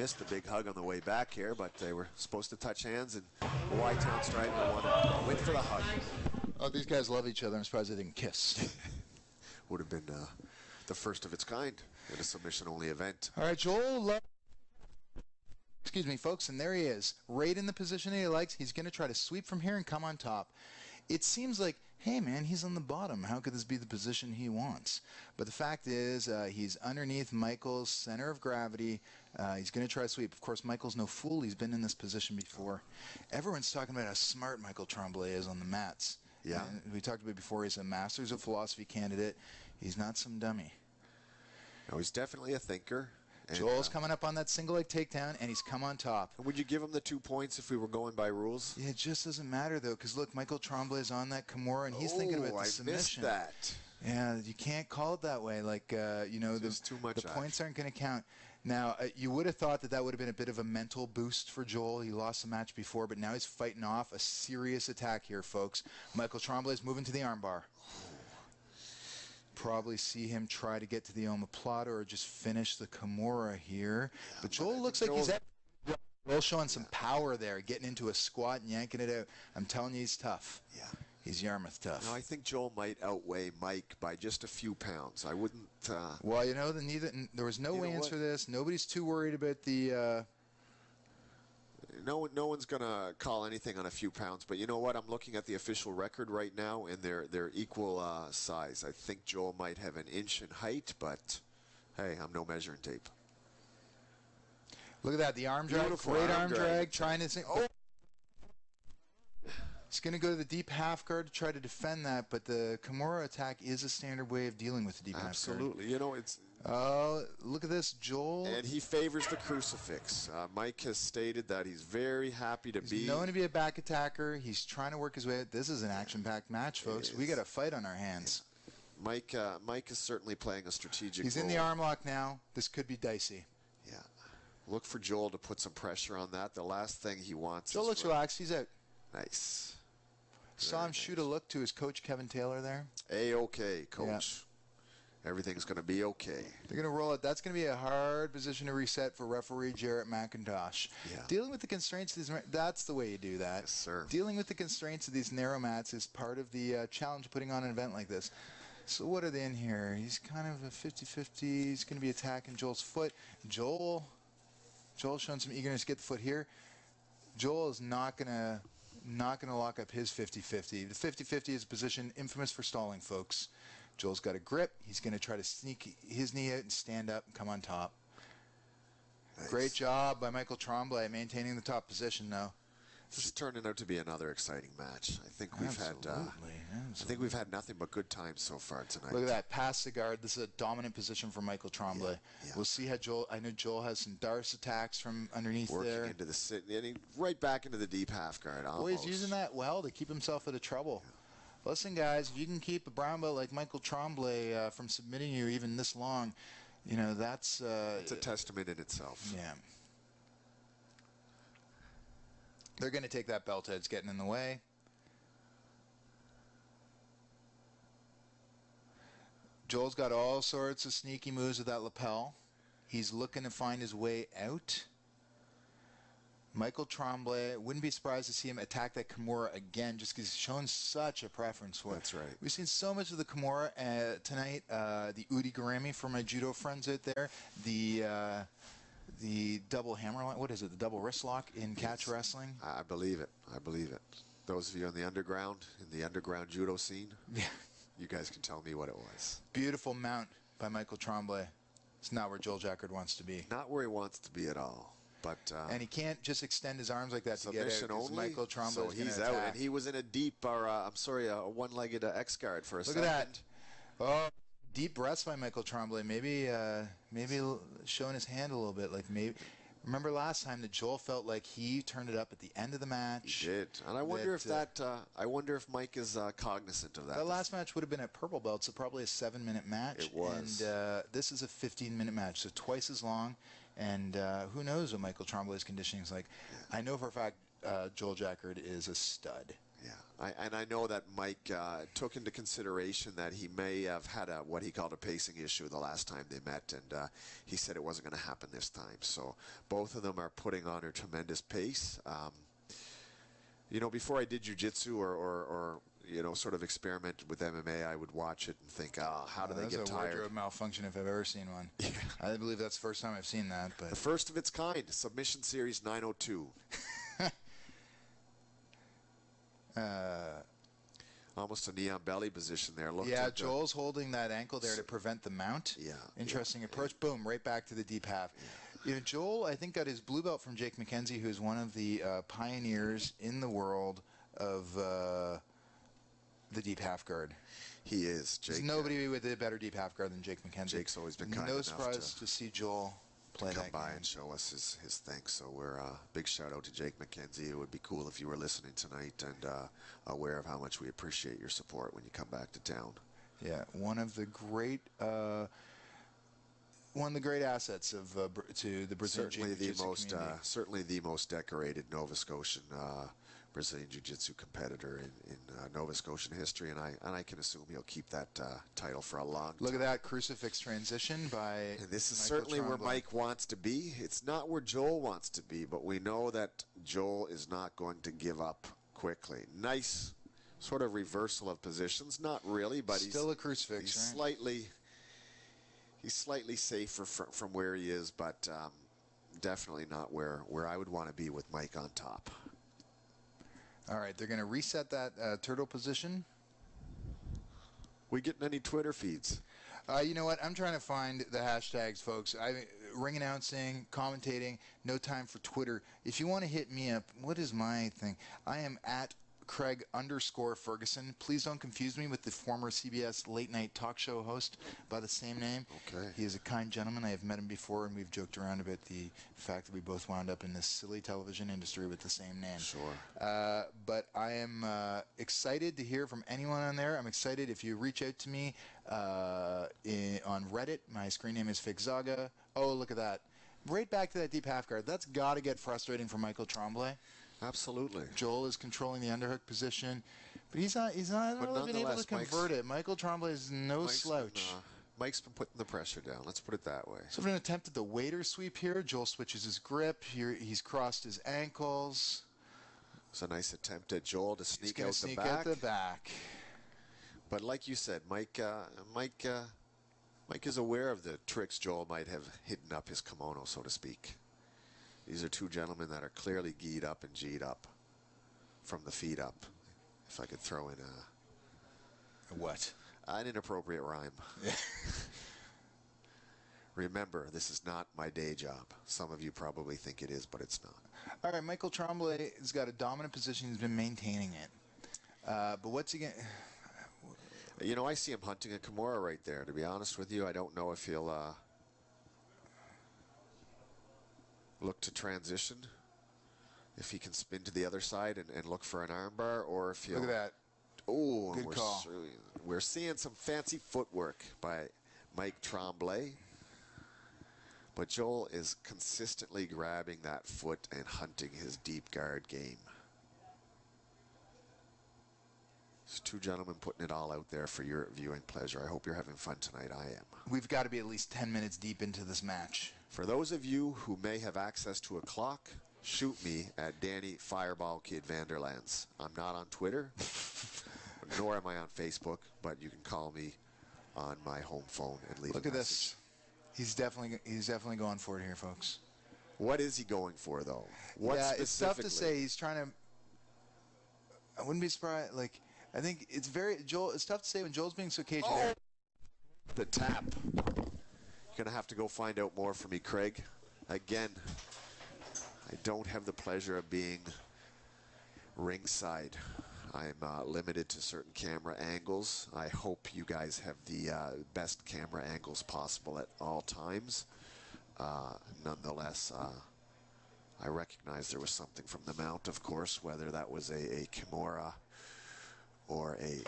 missed the big hug on the way back here, but they were supposed to touch hands, and Y-Town Strider went for the hug. Oh, these guys love each other. I'm surprised they didn't kiss. Would have been the first of its kind in a submission-only event. All right, Joel. Excuse me, folks, and there he is, right in the position he likes. He's going to try to sweep from here and come on top. It seems like, hey, man, he's on the bottom. How could this be the position he wants? But the fact is, he's underneath Michael's center of gravity. He's going to try to sweep. Of course, Michael's no fool. He's been in this position before. Everyone's talking about how smart Michael Tremblay is on the mats. Yeah. And we talked about it before. He's a Masters of Philosophy candidate. He's not some dummy. No, he's definitely a thinker. And, Joel's coming up on that single leg takedown, and he's come on top. Would you give him the 2 points if we were going by rules? Yeah, it just doesn't matter, though, because, look, Michael Tremblay is on that Kimura, and he's thinking about the submission. I missed that. Yeah, you can't call it that way. Like, you know, the points aren't going to count. Now, you would have thought that that would have been a bit of a mental boost for Joel. He lost the match before, but now he's fighting off a serious attack here, folks. Michael Tremblay's moving to the armbar. Probably see him try to get to the omoplata or just finish the Kimura here. Yeah, but Joel looks like he's showing some power there, getting into a squat and yanking it out. I'm telling you, he's tough. Yeah. He's Yarmouth tough. No, I think Joel might outweigh Mike by just a few pounds. I wouldn't... well, you know, there was no weigh-ins for this. Nobody's too worried about the... No one's going to call anything on a few pounds, but you know what? I'm looking at the official record right now, and they're equal size. I think Joel might have an inch in height, but hey, I'm no measuring tape. Look at that, the arm drag, great arm drag, trying to sing. Oh! He's going to go to the deep half guard to try to defend that, but the Kimura attack is a standard way of dealing with the deep half guard. Absolutely. You know, it's... look at this, Joel. And he favors the crucifix. Mike has stated that he's very happy to be... He's known to be a back attacker. He's trying to work his way out. This is an action-packed match, folks. We got a fight on our hands. Yeah. Mike is certainly playing a strategic He's role. in the arm lock now. This could be dicey. Yeah. Look for Joel to put some pressure on that. The last thing he wants Joel looks relaxed. He's out. Nice. Saw him shoot a look to his coach, Kevin Taylor, there. A-okay, coach. Yeah. Everything's going to be okay. They're going to roll it. That's going to be a hard position to reset for referee Jarrett McIntosh. Yeah. Dealing with the constraints of these, that's the way you do that. Yes, sir. Dealing with the constraints of these narrow mats is part of the challenge of putting on an event like this. So what are they in here? He's kind of a 50-50. He's going to be attacking Joel's foot. Joel's showing some eagerness to get the foot here. Joel is not going to lock up his 50-50. The 50-50 is a position infamous for stalling, folks. Joel's got a grip. He's going to try to sneak his knee out and stand up and come on top. Nice. Great job by Michael Tremblay maintaining the top position now. This is turning out to be another exciting match. I think we've had nothing but good times so far tonight. Look at that, past the guard. This is a dominant position for Michael Tremblay. Yeah. We'll see how Joel. I know Joel has some Darce attacks from underneath there. Into the sit, right back into the deep half guard. Boy, he's using that well to keep himself out of trouble. Yeah. Listen, guys, if you can keep a brown belt like Michael Tremblay from submitting you even this long, you know that's. It's a testament in itself. Yeah. They're going to take that belt head. It's getting in the way. Joel's got all sorts of sneaky moves with that lapel. He's looking to find his way out. Michael Tremblay, wouldn't be surprised to see him attack that Kimura again just because he's shown such a preference for it. That's right. We've seen so much of the Kimura tonight. The Udi Garami for my judo friends out there. The double hammerlock, what is it? The double wrist lock in catch wrestling? I believe it. I believe it. Those of you in the underground judo scene, you guys can tell me what it was. Beautiful mount by Michael Tremblay. It's not where Joel Jacquard wants to be. Not where he wants to be at all. But and he can't just extend his arms like that to get out. Only, Michael Tremblay so he's out, and he was in a deep, a one-legged X guard for a second. Look at that. Oh. Deep breaths by Michael Tremblay. Maybe showing his hand a little bit. Like maybe. Remember last time that Joel felt like he turned it up at the end of the match. He did, and I wonder if Mike is cognizant of that. The last match would have been at purple belt, so probably a 7-minute match. It was. And this is a 15-minute match, so twice as long. And who knows what Michael Tremblay's conditioning is like. Yeah. I know for a fact Joel Jacquard is a stud. Yeah, and I know that Mike took into consideration that he may have had what he called a pacing issue the last time they met, and he said it wasn't going to happen this time. So both of them are putting on a tremendous pace. You know, before I did jiu-jitsu or you know, sort of experiment with MMA, I would watch it and think, how do they get That's a tired? wardrobe malfunction if I've ever seen one. Yeah. I believe that's the first time I've seen that. But The first of its kind, Submission Series 902. Almost a knee on belly position there. yeah, Joel's holding that ankle there to prevent the mount. Yeah. Interesting approach. Boom, right back to the deep half. Yeah. You know, Joel, I think, got his blue belt from Jake McKenzie, who's one of the pioneers in the world of the deep half guard. He is. Jake, There's nobody with a better deep half guard than Jake McKenzie. Jake's always been kind no enough surprise to see Joel play come that by game. and show us his thanks. So we're big shout out to Jake McKenzie. It would be cool if you were listening tonight and aware of how much we appreciate your support when you come back to town. Yeah, one of the great assets of to the Brazilian Jiu-Jitsu community. Certainly the most decorated Nova Scotian Brazilian Jiu-Jitsu competitor in Nova Scotian history, and I can assume he'll keep that title for a long time. Look at that crucifix transition by And this is Michael certainly where Tremblay. Mike wants to be. It's not where Joel wants to be, but we know that Joel is not going to give up quickly. Nice sort of reversal of positions. Not really, but Still a crucifix, he's right? slightly safer from where he is, but definitely not where I would want to be with Mike on top. All right, they're going to reset that turtle position. We getting any Twitter feeds? You know what? I'm trying to find the hashtags, folks. Ring announcing, commentating, no time for Twitter. If you want to hit me up, what is my thing? I am at Craig_Ferguson. Please don't confuse me with the former CBS late night talk show host by the same name. Okay. He is a kind gentleman. I have met him before, and we've joked around about the fact that we both wound up in this silly television industry with the same name. Sure. But I am excited to hear from anyone on there. I'm excited if you reach out to me on Reddit. My screen name is Figzaga. Oh, look at that. Right back to that deep half guard. That's got to get frustrating for Michael Tremblay. Absolutely. Joel is controlling the underhook position, but he's not really been able to convert it. Michael Tremblay is no slouch. Mike's been putting the pressure down. Let's put it that way. So for an attempt at the waiter sweep here, Joel switches his grip. Here he's crossed his ankles. It's a nice attempt at Joel to sneak out Sneak the back. out the back. But like you said, Mike is aware of the tricks Joel might have hidden up his kimono, so to speak. These are two gentlemen that are clearly geed up and G'd up from the feet up. If I could throw in What? an inappropriate rhyme. Remember, this is not my day job. Some of you probably think it is, but it's not. All right, Michael Tremblay has got a dominant position. He's been maintaining it. But what's he going to... You know, I see him hunting a Kimura right there. To be honest with you, I don't know if he'll look to transition, if he can spin to the other side and look for an armbar, or if he'll... Look at that. Oh, Good call. We're seeing some fancy footwork by Mike Tremblay. But Joel is consistently grabbing that foot and hunting his deep guard game. There's two gentlemen putting it all out there for your viewing pleasure. I hope you're having fun tonight. I am. We've got to be at least 10 minutes deep into this match. For those of you who may have access to a clock, shoot me at Danny Fireball Kid Vanderlands. I'm not on Twitter, nor am I on Facebook, but you can call me on my home phone and leave Look a at message. this. He's definitely going for it here, folks. What is he going for, though? What yeah, it's tough to specifically? say. He's trying to... I wouldn't be surprised. Like, I think it's very... Joel. It's tough to say when Joel's being so cagey. Oh! The tap. You're going to have to go find out more for me, Craig. Again, I don't have the pleasure of being ringside. I'm limited to certain camera angles. I hope you guys have the best camera angles possible at all times. Nonetheless, I recognize there was something from the mount, of course, whether that was a Kimura or a...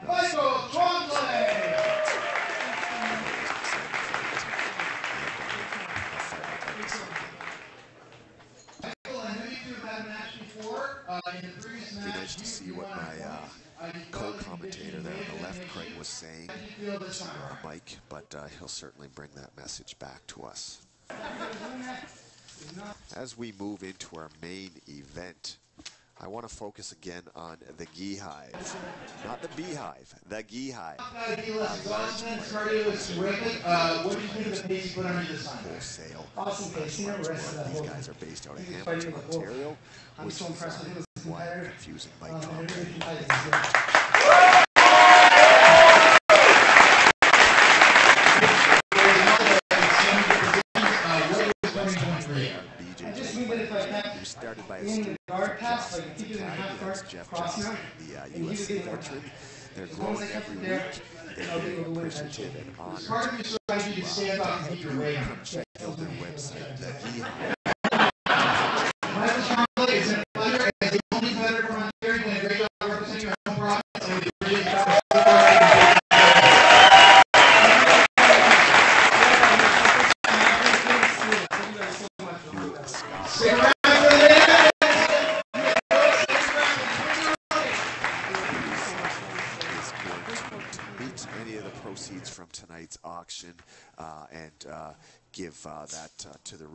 Michael Tremblay! Michael, I know you've had a match before. It'd be nice to see what my co-commentator there on the left, Craig, was saying to Mike, but he'll certainly bring that message back to us. As we move into our main event, I want to focus again on the Gi Hive. Not the Beehive, the Gi Hive. What do you think of the pace you put under the sun? Wholesale. Awesome pace. You never rested that These whole guys are based out of Hamilton, Ontario, I'm which so impressed with him as a is why I'm competitor. confusing Mike Tremblay. Who started by a student from Johnson Academy, that's Jeff Johnson, the USC veteran. They're growing every week. They're very appreciative and honored. Part of your strategy to stand up and keep your weight on. Check out their website, the Gi-Hive. Michael Tremblay is a pleasure as the only competitor from Ontario. You've done a great job representing your home province, and we appreciate that. Any of the proceeds from tonight's auction and give that to the